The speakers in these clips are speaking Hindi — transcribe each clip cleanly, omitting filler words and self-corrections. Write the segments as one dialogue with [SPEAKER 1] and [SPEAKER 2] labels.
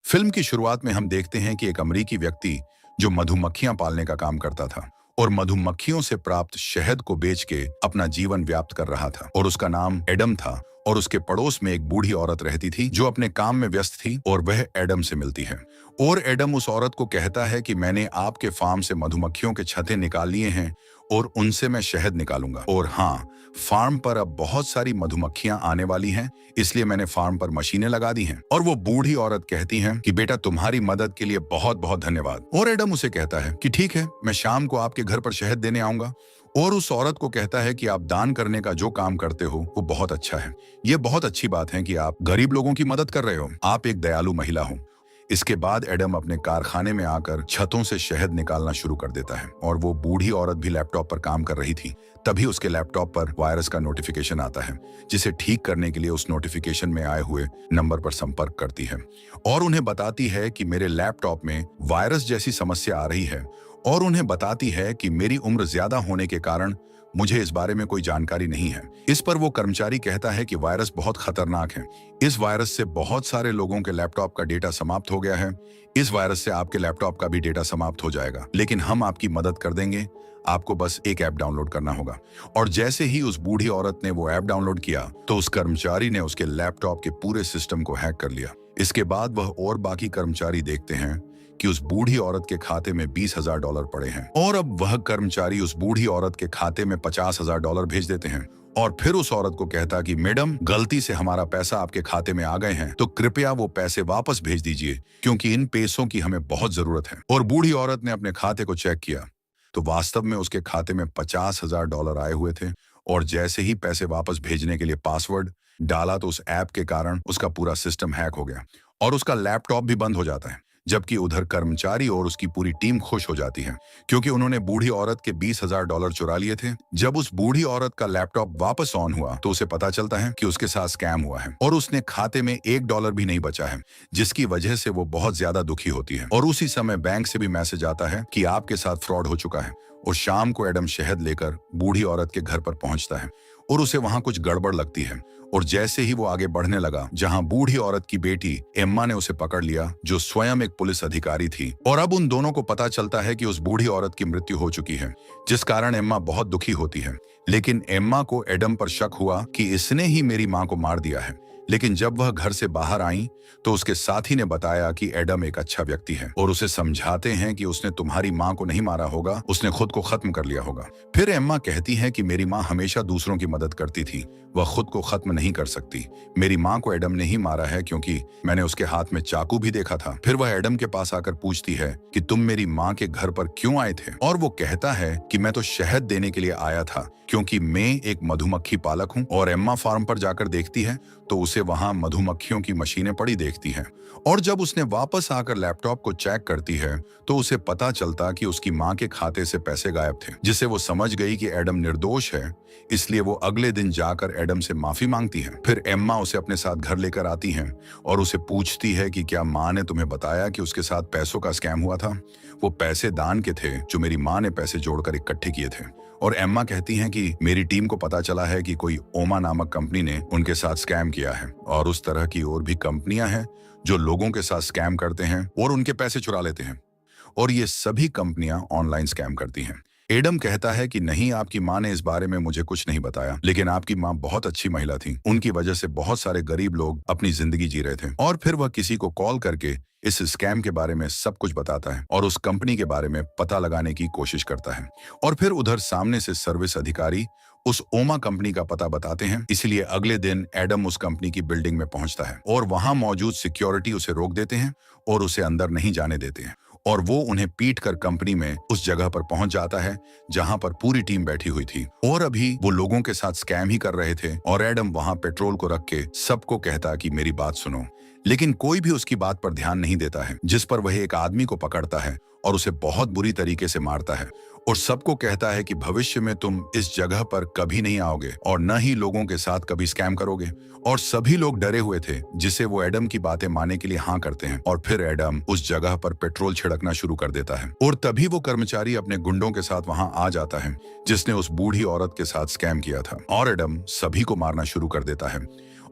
[SPEAKER 1] फिल्म की शुरुआत में हम देखते हैं कि एक अमेरिकी व्यक्ति जो मधुमक्खियां पालने का काम करता था और मधुमक्खियों से प्राप्त शहद को बेच के अपना जीवन व्याप्त कर रहा था और उसका नाम एडम था। और उसके पड़ोस में एक बूढ़ी औरत रहती थी जो अपने काम में व्यस्त थी और वह एडम से मिलती है। और एडम उस औरत को कहता है कि मैंने आपके फार्म से मधुमक्खियों के छत्ते निकाल लिए हैं और उनसे मैं शहद निकालूंगा। और हाँ, फार्म पर अब बहुत सारी मधुमक्खियां आने वाली हैं, इसलिए मैंने फार्म पर मशीनें लगा दी हैं। और वो बूढ़ी औरत कहती हैं कि बेटा, तुम्हारी मदद के लिए बहुत बहुत धन्यवाद। और एडम उसे कहता है कि ठीक है, मैं शाम को आपके घर पर शहद देने आऊंगा। और उस औरत को कहता है कि आप दान करने का जो काम करते हो वो बहुत अच्छा है। ये बहुत अच्छी बात है कि आप गरीब लोगों की मदद कर रहे हो। आप एक दयालु महिला हो। इसके बाद एडम अपने कारखाने में आकर छतों से शहद निकालना शुरू कर देता है और वो बूढ़ी औरत भी लैपटॉप पर काम कर रही थी। तभी उसके लैपटॉप पर वायरस का नोटिफिकेशन आता है, जिसे ठीक करने के लिए उस नोटिफिकेशन में आए हुए नंबर पर संपर्क करती है और उन्हें बताती है कि मेरे लैपटॉप में वायरस जैसी समस्या आ रही है। और उन्हें बताती है कि मेरी उम्र ज्यादा होने के कारण मुझे इस बारे में कोई जानकारी नहीं है। इस पर वो कर्मचारी कहता है कि वायरस बहुत खतरनाक है। इस वायरस से बहुत सारे लोगों के लैपटॉप का डेटा समाप्त हो गया है। इस वायरस से आपके लैपटॉप का भी डेटा समाप्त हो जाएगा, लेकिन हम आपकी मदद कर देंगे। आपको बस एक ऐप डाउनलोड करना होगा। और जैसे ही उस बूढ़ी औरत ने वो ऐप डाउनलोड किया तो उस कर्मचारी ने उसके लैपटॉप के पूरे सिस्टम को हैक कर लिया। इसके बाद वह और बाकी कर्मचारी देखते हैं कि उस बूढ़ी औरत के खाते में $20,000 पड़े हैं। और अब वह कर्मचारी उस बूढ़ी औरत के खाते में $50,000 भेज देते हैं और फिर उस औरत को कहता कि मैडम, गलती से हमारा पैसा आपके खाते में आ गए हैं, तो कृपया वो पैसे वापस भेज दीजिए, क्योंकि इन पैसों की हमें बहुत जरूरत है। और बूढ़ी औरत ने अपने खाते को चेक किया तो वास्तव में उसके खाते में $50,000 आए हुए थे। और जैसे ही पैसे वापस भेजने के लिए पासवर्ड डाला तो उस ऐप के कारण उसका पूरा सिस्टम हैक हो गया और उसका लैपटॉप भी बंद हो जाता है। जबकि उधर कर्मचारी और उसकी पूरी टीम खुश हो जाती है, क्योंकि उन्होंने बूढ़ी औरत के $20,000 चुरा लिए थे। जब उस बूढ़ी औरत का लैपटॉप वापस ऑन हुआ तो उसे पता चलता है कि उसके साथ स्कैम हुआ है और उसने खाते में $1 भी नहीं बचा है, जिसकी वजह से वो बहुत ज्यादा दुखी होती है। और उसी समय बैंक से भी मैसेज आता है कि आपके साथ फ्रॉड हो चुका है। और शाम को एडम शहद लेकर बूढ़ी औरत के घर पर पहुंचता है और उसे वहां कुछ गड़बड़ लगती है। और जैसे ही वो आगे बढ़ने लगा, जहां बूढ़ी औरत की बेटी एम्मा ने उसे पकड़ लिया, जो स्वयं एक पुलिस अधिकारी थी। और अब उन दोनों को पता चलता है कि उस बूढ़ी औरत की मृत्यु हो चुकी है, जिस कारण एम्मा बहुत दुखी होती है। लेकिन एम्मा को एडम पर शक हुआ कि इसने ही मेरी मां को मार दिया है। लेकिन जब वह घर से बाहर आई तो उसके साथी ने बताया कि एडम एक अच्छा व्यक्ति है और उसे समझाते हैं कि उसने तुम्हारी मां को नहीं मारा होगा, उसने खुद को खत्म कर लिया होगा। फिर एम्मा कहती है कि मेरी मां हमेशा दूसरों की मदद करती थी, वह खुद को खत्म नहीं कर सकती। मेरी मां को एडम ने ही मारा है, क्योंकि मैंने उसके हाथ में चाकू भी देखा था। फिर वह एडम के पास आकर पूछती है कि तुम मेरी मां के घर पर क्यों आए थे? और वो कहता है कि मैं तो शहद देने के लिए आया था, क्योंकि मैं एक मधुमक्खी पालक हूँ। और एम्मा फार्म पर जाकर देखती है तो उसे वहां मधुमक्खियों की मशीनें पड़ी देखती हैं। और जब उसने वापस आकर लैपटॉप को चेक करती है तो उसे पता चलता कि उसकी मां के खाते से पैसे गायब थे, जिससे वो समझ गई कि एडम निर्दोष है। इसलिए वो अगले दिन जाकर एडम से माफी मांगती है। फिर एम्मा उसे अपने साथ घर लेकर आती हैं और उसे पूछती है कि क्या मां ने तुम्हें बताया कि उसके साथ पैसों का स्कैम हुआ था? वो पैसे दान के थे जो मेरी मां ने पैसे जोड़कर इकट्ठे किए थे। और एम्मा कहती हैं कि मेरी टीम को पता चला है कि कोई ओमा नामक कंपनी ने उनके साथ स्कैम किया है और उस तरह की और भी कंपनियां हैं जो लोगों के साथ स्कैम करते हैं और उनके पैसे चुरा लेते हैं। और ये सभी कंपनियां ऑनलाइन स्कैम करती हैं। एडम कहता है कि नहीं, आपकी मां ने इस बारे में मुझे कुछ नहीं बताया, लेकिन आपकी मां बहुत अच्छी महिला थी। उनकी वजह से बहुत सारे गरीब लोग अपनी जिंदगी जी रहे थे। और फिर वह किसी को कॉल करके इस स्कैम के बारे में सब कुछ बताता है और उस कंपनी के बारे में पता लगाने की कोशिश करता है। और फिर उधर सामने से सर्विस अधिकारी उस ओमा कंपनी का पता बताते हैं। इसलिए अगले दिन एडम उस कंपनी की बिल्डिंग में पहुंचता है और वहां मौजूद सिक्योरिटी उसे रोक देते हैं और उसे अंदर नहीं जाने देते हैं। और वो उन्हें पीट कर कंपनी में उस जगह पर पहुंच जाता है जहां पर पूरी टीम बैठी हुई थी और अभी वो लोगों के साथ स्कैम ही कर रहे थे। और एडम वहां पेट्रोल को रख के सबको कहता कि मेरी बात सुनो, लेकिन कोई भी उसकी बात पर ध्यान नहीं देता है, जिस पर वह एक आदमी को पकड़ता है और उसे बहुत बुरी तरीके से मारता है और सबको कहता है कि भविष्य में तुम इस जगह पर कभी नहीं आओगे और न ही लोगों के साथ कभी स्कैम करोगे। और सभी लोग डरे हुए थे, जिसे वो एडम की बातें मानने के लिए हाँ करते हैं। और फिर एडम उस जगह पर पेट्रोल छिड़कना शुरू कर देता है और तभी वो कर्मचारी अपने गुंडों के साथ वहां आ जाता है जिसने उस बूढ़ी औरत के साथ स्कैम किया था। और एडम सभी को मारना शुरू कर देता है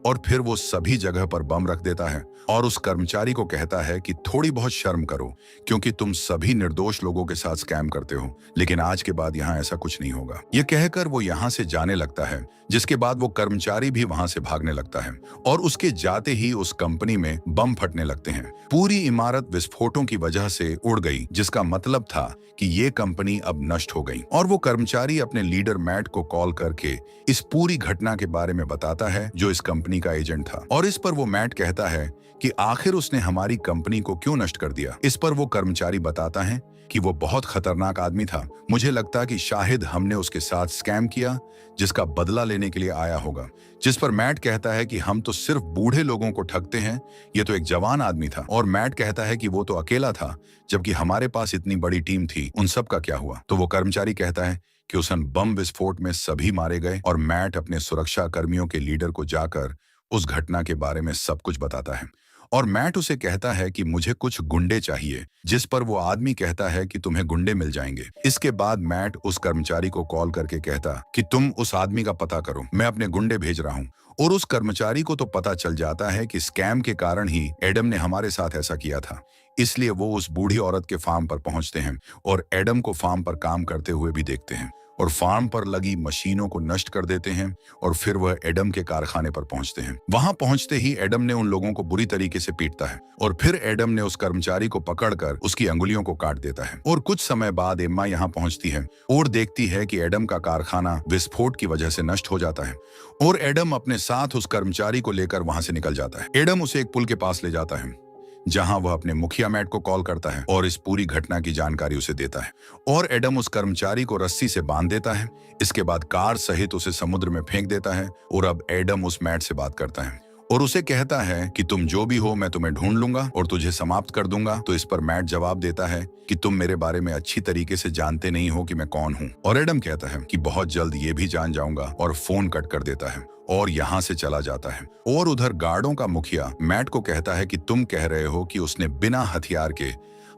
[SPEAKER 1] और फिर वो सभी जगह पर बम रख देता है और उस कर्मचारी को कहता है कि थोड़ी बहुत शर्म करो, क्योंकि तुम सभी निर्दोष लोगों के साथ स्कैम करते हो, लेकिन आज के बाद यहाँ ऐसा कुछ नहीं होगा। ये कहकर वो यहाँ से जाने लगता है, जिसके बाद वो कर्मचारी भी वहां से भागने लगता है और उसके जाते ही उस कंपनी में बम फटने लगते हैं। पूरी इमारत विस्फोटों की वजह से उड़ गई, जिसका मतलब था कि ये कंपनी अब नष्ट हो गई। और वो कर्मचारी अपने लीडर मैट को कॉल करके इस पूरी घटना के बारे में बताता है, जो इस कंपनी का एजेंट था। और इस पर वो मैट कहता है कि आखिर उसने हमारी कंपनी को क्यों नष्ट कर दिया। इस पर वो कर्मचारी बताता है कि वो बहुत खतरनाक आदमी था, मुझे लगता कि शायद हमने उसके साथ स्कैम किया, जिसका बदला लेने के लिए आया होगा। जिस पर मैट कहता है कि हम तो सिर्फ बूढ़े लोगों को ठगते हैं, ये तो एक जवान आदमी था। और मैट कहता है कि वो तो अकेला था, जबकि हमारे पास इतनी बड़ी टीम थी, उन सब का क्या हुआ। तो वो कर्मचारी कहता है कि उस बम विस्फोट में सभी मारे गए। और मैट अपने सुरक्षा कर्मियों के लीडर को जाकर उस घटना के बारे में सब कुछ बताता है। और मैट उसे कहता है कि मुझे कुछ गुंडे चाहिए, जिस पर वो आदमी कहता है कि तुम्हें गुंडे मिल जाएंगे। इसके बाद मैट उस कर्मचारी को कॉल करके कहता कि तुम उस आदमी का पता करो, मैं अपने गुंडे भेज रहा हूँ। और उस कर्मचारी को तो पता चल जाता है कि स्कैम के कारण ही एडम ने हमारे साथ ऐसा किया था। इसलिए वो उस बूढ़ी औरत के फार्म पर पहुंचते हैं और एडम को फार्म पर काम करते हुए भी देखते हैं और फार्म पर लगी मशीनों को नष्ट कर देते हैं। और फिर वह एडम के कारखाने पर पहुंचते हैं। वहां पहुंचते ही एडम ने उन लोगों को बुरी तरीके से पीटता है और फिर एडम ने उस कर्मचारी को पकड़कर उसकी अंगुलियों को काट देता है। और कुछ समय बाद एम्मा यहां पहुंचती है और देखती है कि एडम का कारखाना विस्फोट की वजह से नष्ट हो जाता है और एडम अपने साथ उस कर्मचारी को लेकर वहां से निकल जाता है। एडम उसे एक पुल के पास ले जाता है, जहां वह अपने मुखिया मैट को कॉल करता है और इस पूरी घटना की जानकारी उसे देता है। और एडम उस कर्मचारी को रस्सी से बांध देता है। इसके बाद कार सहित उसे समुद्र में फेंक देता है। और अब एडम उस मैट से बात करता है और उसे कहता है कि तुम जो भी हो, मैं तुम्हें ढूंढ लूंगा और तुझे समाप्त कर दूंगा। तो इस पर मैट जवाब देता है कि तुम मेरे बारे में अच्छी तरीके से जानते नहीं हो कि मैं कौन हूँ। और एडम कहता है कि बहुत जल्द ये भी जान जाऊंगा और फोन कट कर देता है और यहाँ से चला जाता है। और उधर गार्डों का मुखिया मैट को कहता है कि तुम कह रहे हो कि उसने बिना हथियार के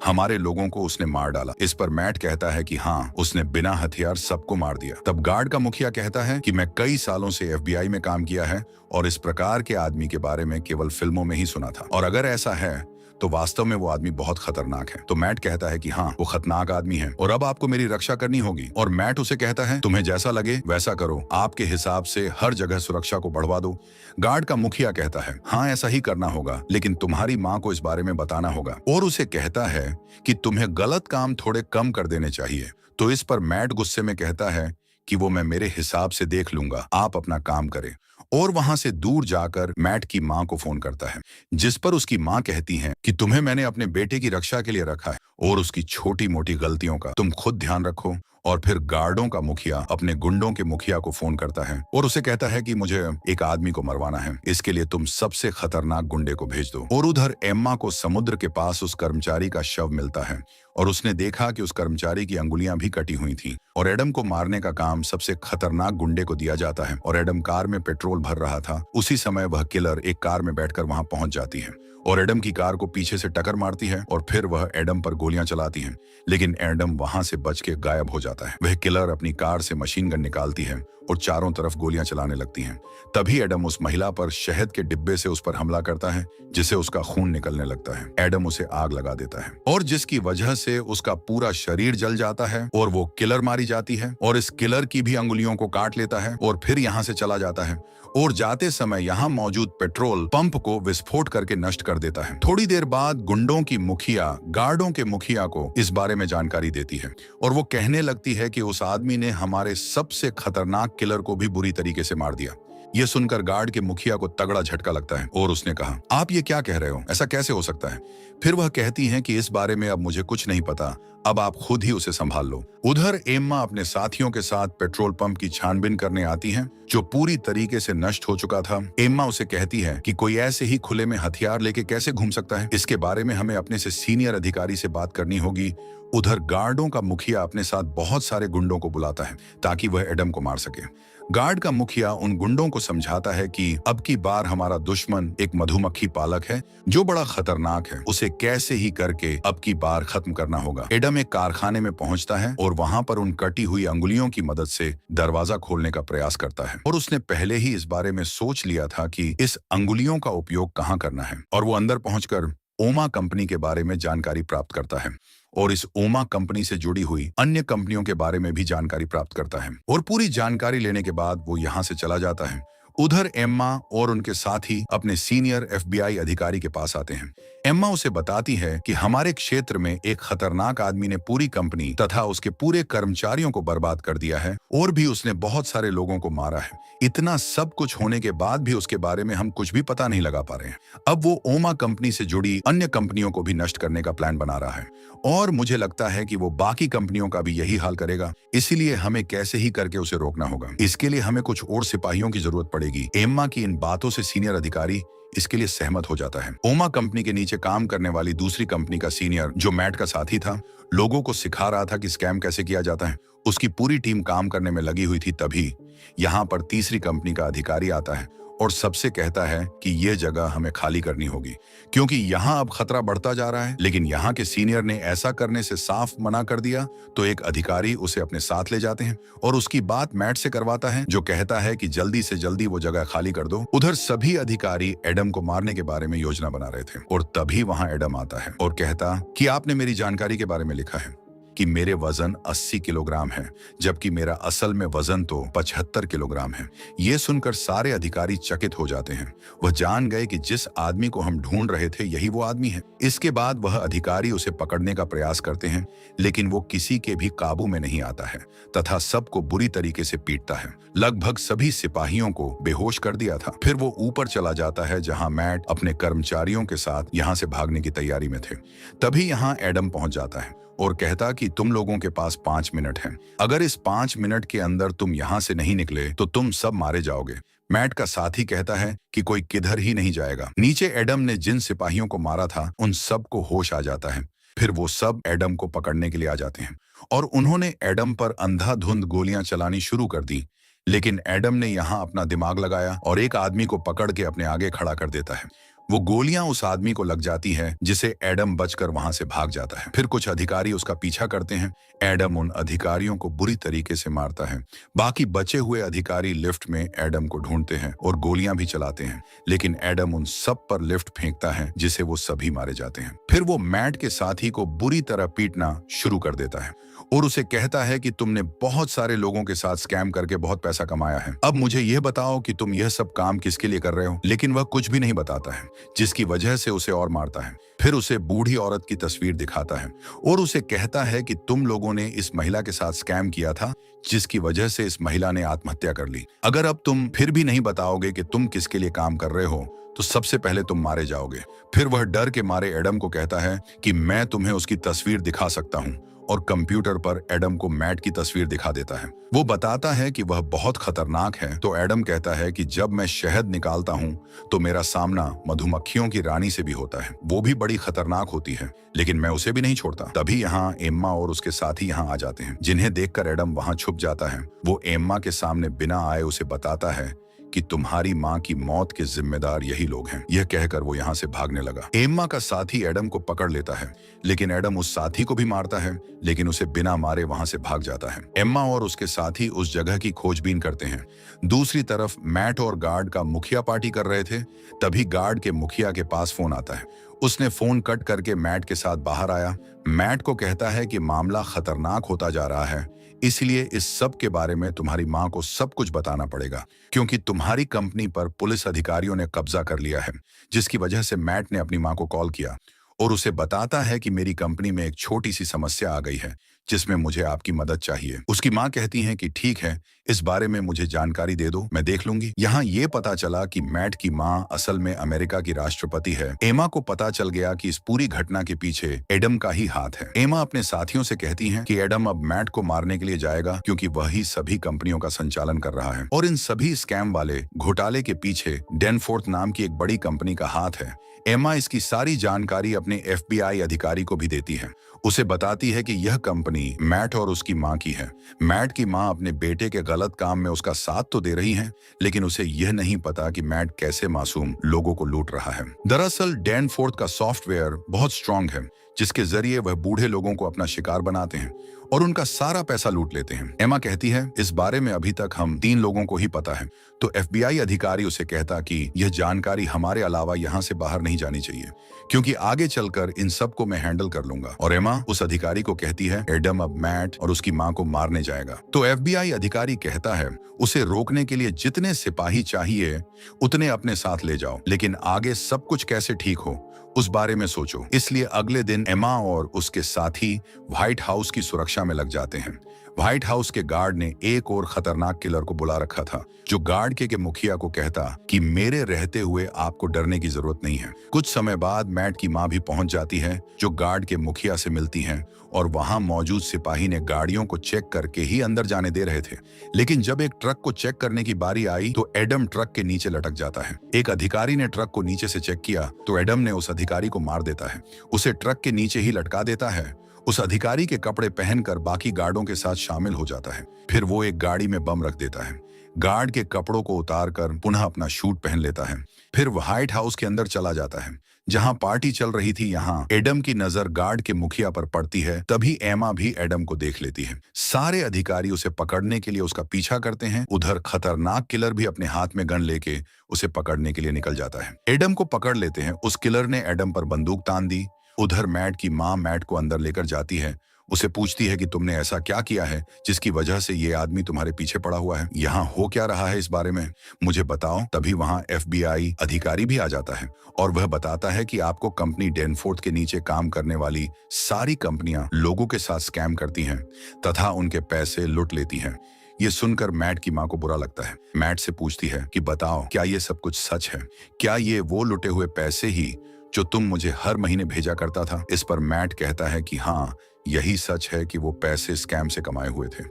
[SPEAKER 1] हमारे लोगों को उसने मार डाला। इस पर मैट कहता है कि हाँ, उसने बिना हथियार सबको मार दिया। तब गार्ड का मुखिया कहता है कि मैं कई सालों से FBI में काम किया है और इस प्रकार के आदमी के बारे में केवल फिल्मों में ही सुना था, और अगर ऐसा है तो वास्तव में वो आदमी बहुत खतरनाक है। तो मैट कहता है कि हाँ, वो खतरनाक आदमी है और अब आपको मेरी रक्षा करनी होगी। और मैट उसे कहता है तुम्हें जैसा लगे वैसा करो, आपके हिसाब से हर जगह सुरक्षा को बढ़वा दो। गार्ड का मुखिया कहता है हाँ, ऐसा ही करना होगा, लेकिन तुम्हारी माँ को इस बारे में बताना होगा। और उसे कहता है कि तुम्हें गलत काम थोड़े कम कर देने चाहिए। तो इस पर मैट गुस्से में कहता है कि वो मैं मेरे हिसाब से देख लूंगा, आप अपना काम करें। और वहां से दूर जाकर मैट की मां को फोन करता है, जिस पर उसकी मां कहती है कि तुम्हें मैंने अपने बेटे की रक्षा के लिए रखा है और उसकी छोटी मोटी गलतियों का तुम खुद ध्यान रखो। और फिर गार्डों का मुखिया अपने गुंडों के मुखिया को फोन करता है और उसे कहता है कि मुझे एक आदमी को मरवाना है, इसके लिए तुम सबसे खतरनाक गुंडे को भेज दो। और उधर एम्मा को समुद्र के पास उस कर्मचारी का शव मिलता है और उसने देखा कि उस कर्मचारी की अंगुलियां भी कटी हुई थी। और एडम को मारने का काम सबसे खतरनाक गुंडे को दिया जाता है और एडम कार में पेट्रोल भर रहा था। उसी समय वह किलर एक कार में बैठकर वहां पहुंच जाती है और एडम की कार को पीछे से टक्कर मारती है और फिर वह एडम पर गोलियां चलाती है, लेकिन एडम वहां से बच के गायब हो जाता है। वह किलर अपनी कार से मशीन गन निकालती है और चारों तरफ गोलियां चलाने लगती हैं। तभी एडम उस महिला पर शहद के डिब्बे से उस पर हमला करता है, जिससे उसका खून निकलने लगता है। एडम उसे आग लगा देता है और जिसकी वजह से उसका पूरा शरीर जल जाता है और वो किलर मारी जाती है और इस किलर की भी अंगुलियों को काट लेता है और फिर यहाँ से चला जाता है और जाते समय यहाँ मौजूद पेट्रोल पंप को विस्फोट करके नष्ट कर देता है। थोड़ी देर बाद गुंडों की मुखिया गार्डों के मुखिया को इस बारे में जानकारी देती है और वो कहने लगती है कि उस आदमी ने हमारे सबसे खतरनाक किलर को भी बुरी तरीके से मार दिया। ये सुनकर गार्ड के मुखिया को तगड़ा झटका लगता है और उसने कहा, आप ये क्या कह रहे हो, ऐसा कैसे हो सकता है। फिर वह कहती हैं कि इस बारे में अब मुझे कुछ नहीं पता, अब आप खुद ही उसे संभाल लो। उधर एम्मा अपने साथियों के साथ पेट्रोल पंप की छानबीन करने आती हैं, जो पूरी तरीके से नष्ट हो चुका था। एम्मा उसे कहती है कि कोई ऐसे ही खुले में हथियार लेके कैसे घूम सकता है, इसके बारे में हमें अपने से सीनियर अधिकारी से बात करनी होगी। उधर गार्डों का मुखिया अपने साथ बहुत सारे गुंडों को बुलाता है ताकि वह एडम को मार सके। गार्ड का मुखिया उन गुंडों को समझाता है कि अब की बार हमारा दुश्मन एक मधुमक्खी पालक है जो बड़ा खतरनाक है, उसे कैसे ही करके अब की बार खत्म करना होगा। एडम एक कारखाने में पहुंचता है और वहां पर उन कटी हुई अंगुलियों की मदद से दरवाजा खोलने का प्रयास करता है, और उसने पहले ही इस बारे में सोच लिया था कि इस अंगुलियों का उपयोग कहाँ करना है। और वो अंदर पहुंचकर ओमा कंपनी के बारे में जानकारी प्राप्त करता है और इस ओमा कंपनी से जुड़ी हुई अन्य कंपनियों के बारे में भी जानकारी प्राप्त करता है, और पूरी जानकारी लेने के बाद वो यहाँ से चला जाता है। उधर एम्मा और उनके साथी अपने सीनियर एफबीआई अधिकारी के पास आते हैं। एम्मा उसे बताती है कि हमारे क्षेत्र में एक खतरनाक आदमी ने पूरी कंपनी तथा उसके पूरे कर्मचारियों को बर्बाद कर दिया है, और भी उसने बहुत सारे लोगों को मारा है। इतना सब कुछ होने के बाद भी उसके बारे में हम कुछ भी पता नहीं लगा पा रहे हैं। अब वो ओमा कंपनी से जुड़ी अन्य कंपनियों को भी नष्ट करने का प्लान बना रहा है, और मुझे लगता है कि वो बाकी कंपनियों का भी यही हाल करेगा। इसीलिए हमें कैसे ही करके उसे रोकना होगा। इसके लिए हमें कुछ और सिपाहियों की जरूरत पड़ेगी। एम्मा की इन बातों से सीनियर अधिकारी इसके लिए सहमत हो जाता है। ओमा कंपनी के नीचे काम करने वाली दूसरी कंपनी का सीनियर, जो मैट का साथी था, लोगों को सिखा रहा था कि स्कैम कैसे किया जाता है। उसकी पूरी टीम काम करने में लगी हुई थी। तभी यहाँ पर तीसरी कंपनी का अधिकारी आता है और सबसे कहता है कि यह जगह हमें खाली करनी होगी, क्योंकि यहाँ अब खतरा बढ़ता जा रहा है। लेकिन यहाँ के सीनियर ने ऐसा करने से साफ मना कर दिया, तो एक अधिकारी उसे अपने साथ ले जाते हैं और उसकी बात मैट से करवाता है, जो कहता है कि जल्दी से जल्दी वो जगह खाली कर दो। उधर सभी अधिकारी एडम को मारने के बारे में योजना बना रहे थे, और तभी वहां एडम आता है और कहता कि आपने मेरी जानकारी के बारे में लिखा है कि मेरे वजन 80 किलोग्राम है, जबकि मेरा असल में वजन तो 75 किलोग्राम है। ये सुनकर सारे अधिकारी चकित हो जाते हैं। वह जान गए कि जिस आदमी को हम ढूंढ रहे थे यही वो आदमी है। इसके बाद वह अधिकारी उसे पकड़ने का प्रयास करते हैं, लेकिन वो किसी के भी काबू में नहीं आता है तथा सबको बुरी तरीके से पीटता है। लगभग सभी सिपाहियों को बेहोश कर दिया था। फिर वो ऊपर चला जाता है, जहां मैट अपने कर्मचारियों के साथ यहां से भागने की तैयारी में थे। तभी यहाँ एडम पहुंच जाता है और कहता कि तुम लोगों के पास 5 मिनट हैं। अगर इस 5 मिनट के अंदर तुम यहाँ से नहीं निकले तो तुम सब मारे जाओगे। मैट का साथी कहता है कि कोई किधर ही नहीं जाएगा। नीचे एडम ने जिन सिपाहियों को मारा था उन सबको होश आ जाता है। फिर वो सब एडम को पकड़ने के लिए आ जाते हैं और उन्होंने एडम पर अंधाधुंध गोलियां चलानी शुरू कर दी। लेकिन एडम ने यहाँ अपना दिमाग लगाया और एक आदमी को पकड़ के अपने आगे खड़ा कर देता है। वो गोलियां उस आदमी को लग जाती है, जिसे एडम बचकर वहां से भाग जाता है। फिर कुछ अधिकारी उसका पीछा करते हैं। एडम उन अधिकारियों को बुरी तरीके से मारता है। बाकी बचे हुए अधिकारी लिफ्ट में एडम को ढूंढते हैं और गोलियां भी चलाते हैं, लेकिन एडम उन सब पर लिफ्ट फेंकता है, जिसे वो सभी मारे जाते हैं। फिर वो मैट के साथी को बुरी तरह पीटना शुरू कर देता है और उसे कहता है कि तुमने बहुत सारे लोगों के साथ स्कैम करके बहुत पैसा कमाया है। अब मुझे यह बताओ कि तुम यह सब काम किसके लिए कर रहे हो। लेकिन वह कुछ भी नहीं बताता है, जिसकी वजह से उसे और मारता है। फिर उसे बूढ़ी औरत की तस्वीर दिखाता है और उसे कहता है कि तुम लोगों ने इस महिला के साथ स्कैम किया था, जिसकी वजह से इस महिला ने आत्महत्या कर ली। अगर अब तुम फिर भी नहीं बताओगे कि तुम किसके लिए काम कर रहे हो, तो सबसे पहले तुम मारे जाओगे। फिर वह डर के मारे एडम को कहता है कि मैं तुम्हें उसकी तस्वीर दिखा सकता हूँ, और कंप्यूटर पर एडम को मैट की तस्वीर दिखा देता है। वो बताता है कि वह बहुत खतरनाक है। तो एडम कहता है कि जब मैं शहद निकालता हूँ तो मेरा सामना मधुमक्खियों की रानी से भी होता है। वो भी बड़ी खतरनाक होती है, लेकिन मैं उसे भी नहीं छोड़ता। तभी यहाँ एम्मा और उसके साथी यहाँ आ जाते हैं, जिन्हें देखकर एडम वहां छुप जाता है। वो एम्मा के सामने बिना आए उसे बताता है कि तुम्हारी माँ की मौत के जिम्मेदार यही लोग हैं। यह कहकर वो यहाँ से भागने लगा। एम्मा का साथी एडम को पकड़ लेता है, लेकिन एडम उस साथी को भी मारता है, लेकिन उसे बिना मारे वहां से भाग जाता है। एम्मा और उसके साथी उस जगह की खोजबीन करते हैं। दूसरी तरफ मैट और गार्ड का मुखिया पार्टी कर रहे थे। तभी गार्ड के मुखिया के पास फोन आता है। उसने फोन कट करके मैट के साथ बाहर आया। मैट को कहता है कि मामला खतरनाक होता जा रहा है, इसलिए इस सब के बारे में तुम्हारी माँ को सब कुछ बताना पड़ेगा, क्योंकि तुम्हारी कंपनी पर पुलिस अधिकारियों ने कब्जा कर लिया है। जिसकी वजह से मैट ने अपनी माँ को कॉल किया और उसे बताता है कि मेरी कंपनी में एक छोटी सी समस्या आ गई है, जिसमें मुझे आपकी मदद चाहिए। उसकी माँ कहती है कि ठीक है, इस बारे में मुझे जानकारी दे दो, मैं देख लूंगी। यहाँ ये पता चला कि मैट की माँ असल में अमेरिका की राष्ट्रपति है। एमा को पता चल गया कि इस पूरी घटना के पीछे एडम का ही हाथ है। एमा अपने साथियों से कहती है कि एडम अब मैट को मारने के लिए जाएगा, क्योंकि वही सभी कंपनियों का संचालन कर रहा है और इन सभी स्कैम वाले घोटाले के पीछे डेनफोर्थ नाम की एक बड़ी कंपनी का हाथ है। एमा इसकी सारी जानकारी अपने FBI अधिकारी को भी देती है। उसे बताती है कि यह कंपनी कहानी मैट और उसकी माँ की है। मैट की माँ अपने बेटे के गलत काम में उसका साथ तो दे रही है, लेकिन उसे यह नहीं पता कि मैट कैसे मासूम लोगों को लूट रहा है। दरअसल डैनफोर्थ का सॉफ्टवेयर बहुत स्ट्रांग है, जिसके जरिए वह बूढ़े लोगों को अपना शिकार बनाते हैं और उनका सारा पैसा लूट लेते हैं। एमा कहती है, इस बारे में अभी तक हम 3 लोगों को ही पता है। तो एफबीआई अधिकारी उसे कहता कि यह जानकारी हमारे अलावा यहाँ से बाहर नहीं जानी चाहिए, क्योंकि आगे चलकर इन सबको मैं हैंडल कर लूंगा। और एमा उस अधिकारी को कहती है, एडम अब मैट और उसकी माँ को मारने जाएगा। तो एफबीआई अधिकारी कहता है, उसे रोकने के लिए जितने सिपाही चाहिए उतने अपने साथ ले जाओ, लेकिन आगे सब कुछ कैसे ठीक हो उस बारे में सोचो। इसलिए अगले दिन एमा और उसके साथी व्हाइट हाउस की सुरक्षा में लग जाते हैं। व्हाइट हाउस के गार्ड ने एक और खतरनाक किलर को बुला रखा था, जो गार्ड के मुखिया को कहता कि मेरे रहते हुए आपको डरने की जरूरत नहीं है। कुछ समय बाद मैट की माँ भी पहुंच जाती है, जो गार्ड के मुखिया से मिलती हैं, और वहां मौजूद सिपाही ने गाड़ियों को चेक करके ही अंदर जाने दे रहे थे। लेकिन जब एक ट्रक को चेक करने की बारी आई तो एडम ट्रक के नीचे लटक जाता है। एक अधिकारी ने ट्रक को नीचे से चेक किया तो एडम ने उस अधिकारी को मार देता है, उसे ट्रक के नीचे ही लटका देता है। उस अधिकारी के कपड़े पहनकर बाकी गार्डों के साथ शामिल हो जाता है। फिर वो एक गाड़ी में बम रख देता है। गार्ड के कपड़ों को उतारकर पुनः अपना शूट पहन लेता है। फिर व्हाइट हाउस के अंदर चला जाता है, जहां पार्टी चल रही थी। यहाँ एडम की नजर गार्ड के मुखिया पर पड़ती है। तभी एमा भी एडम को देख लेती है। सारे अधिकारी उसे पकड़ने के लिए उसका पीछा करते हैं। उधर खतरनाक किलर भी अपने हाथ में गन लेके उसे पकड़ने के लिए निकल जाता है। एडम को पकड़ लेते हैं। उस किलर ने एडम पर बंदूक तान दी। उधर मैट की माँ मैट को अंदर लेकर जाती है। उसे पूछती है कि तुमने ऐसा क्या किया है जिसकी वजह से ये आदमी तुम्हारे पीछे पड़ा हुआ है, यहाँ हो क्या रहा है, इस बारे में मुझे बताओ। तभी वहाँ एफबीआई अधिकारी भी आ जाता है और वह बताता है कि आपको कंपनी डैनफोर्थ के नीचे काम करने वाली सारी कंपनियां लोगों के साथ स्कैम करती हैं तथा उनके पैसे लूट लेती हैं। ये सुनकर मैट की माँ को बुरा लगता है। मैट से पूछती है कि बताओ, क्या ये सब कुछ सच है? क्या ये वो लुटे हुए पैसे ही जो तुम मुझे हर महीने भेजा करता था? इस पर मैट कहता है कि हाँ, यही सच है कि वो पैसे स्कैम से कमाए हुए थे।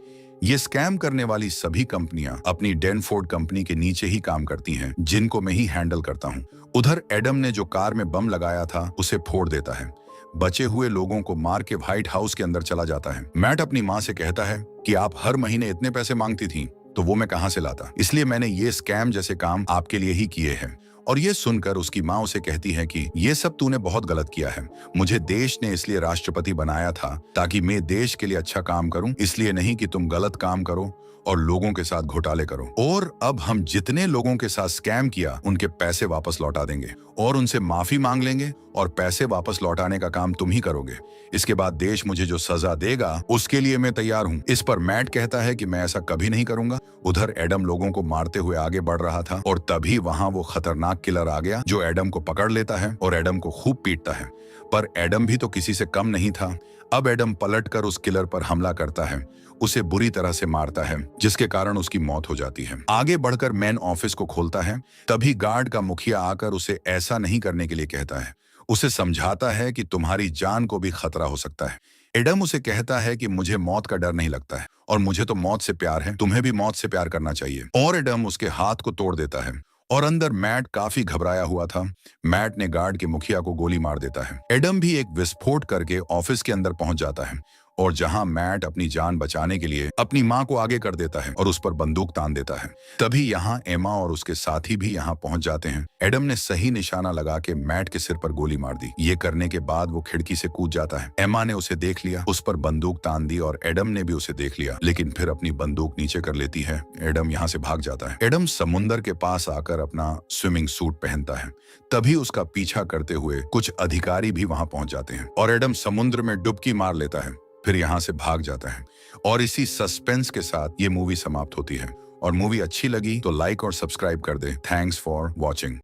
[SPEAKER 1] ये स्कैम करने वाली सभी कंपनियां अपनी डैनफोर्थ कंपनी के नीचे ही काम करती हैं, जिनको मैं ही हैंडल करता हूँ। उधर एडम ने जो कार में बम लगाया था उसे फोड़ देता है। बचे हुए लोगों को मार के व्हाइट हाउस के अंदर चला जाता है। मैट अपनी माँ से कहता है कि आप हर महीने इतने पैसे मांगती थी, तो वो मैं कहां से लाता, इसलिए मैंने ये स्कैम जैसे काम आपके लिए ही किए हैं। और ये सुनकर उसकी माँ उसे कहती है कि ये सब तूने बहुत गलत किया है। मुझे देश ने इसलिए राष्ट्रपति बनाया था ताकि मैं देश के लिए अच्छा काम करूं, इसलिए नहीं कि तुम गलत काम करो और लोगों के साथ घोटाले करो। और अब हम जितने लोगों के साथ स्कैम किया उनके पैसे वापस लौटा देंगे और उनसे माफी मांग लेंगे, और पैसे वापस लौटाने का काम तुम ही करोगे। इसके बाद देश मुझे जो सजा देगा उसके लिए मैं तैयार हूँ। इस पर मैट कहता है कि मैं ऐसा कभी नहीं करूंगा। उधर एडम लोगों को मारते हुए आगे बढ़ रहा था और तभी वहां वो खतरनाक किलर आ गया, जो एडम को पकड़ लेता है और एडम को खूब पीटता है। पर एडम भी तो किसी से कम नहीं था। अब एडम पलटकर उस किलर पर हमला करता है, उसे बुरी तरह से मारता है, जिसके कारण उसकी मौत हो जाती है। आगे बढ़कर मैन ऑफिस को खोलता है। तभी गार्ड का मुखिया आकर उसे ऐसा नहीं करने के लिए कहता है। उसे समझाता है कि तुम्हारी जान को भी खतरा हो सकता है। एडम उसे कहता है कि मुझे मौत का डर नहीं लगता है और मुझे तो मौत से प्यार है, तुम्हें भी मौत से प्यार करना चाहिए। और एडम उसके हाथ को तोड़ देता है और अंदर मैट काफी घबराया हुआ था। मैट ने गार्ड के मुखिया को गोली मार देता है। एडम भी एक विस्फोट करके ऑफिस के अंदर पहुंच जाता है और जहां मैट अपनी जान बचाने के लिए अपनी मां को आगे कर देता है और उस पर बंदूक तान देता है। तभी यहां एमा और उसके साथी भी यहां पहुंच जाते हैं। एडम ने सही निशाना लगा के मैट के सिर पर गोली मार दी। ये करने के बाद वो खिड़की से कूद जाता है। एमा ने उसे देख लिया, उस पर बंदूक तान दी और एडम ने भी उसे देख लिया, लेकिन फिर अपनी बंदूक नीचे कर लेती है। एडम यहाँ से भाग जाता है। एडम समुंदर के पास आकर अपना स्विमिंग सूट पहनता है। तभी उसका पीछा करते हुए कुछ अधिकारी भी वहां पहुंच जाते हैं और एडम समुद्र में डुबकी मार लेता है, फिर यहाँ से भाग जाता है। और इसी सस्पेंस के साथ ये मूवी समाप्त होती है। और मूवी अच्छी लगी तो लाइक और सब्सक्राइब कर दे। Thanks for watching.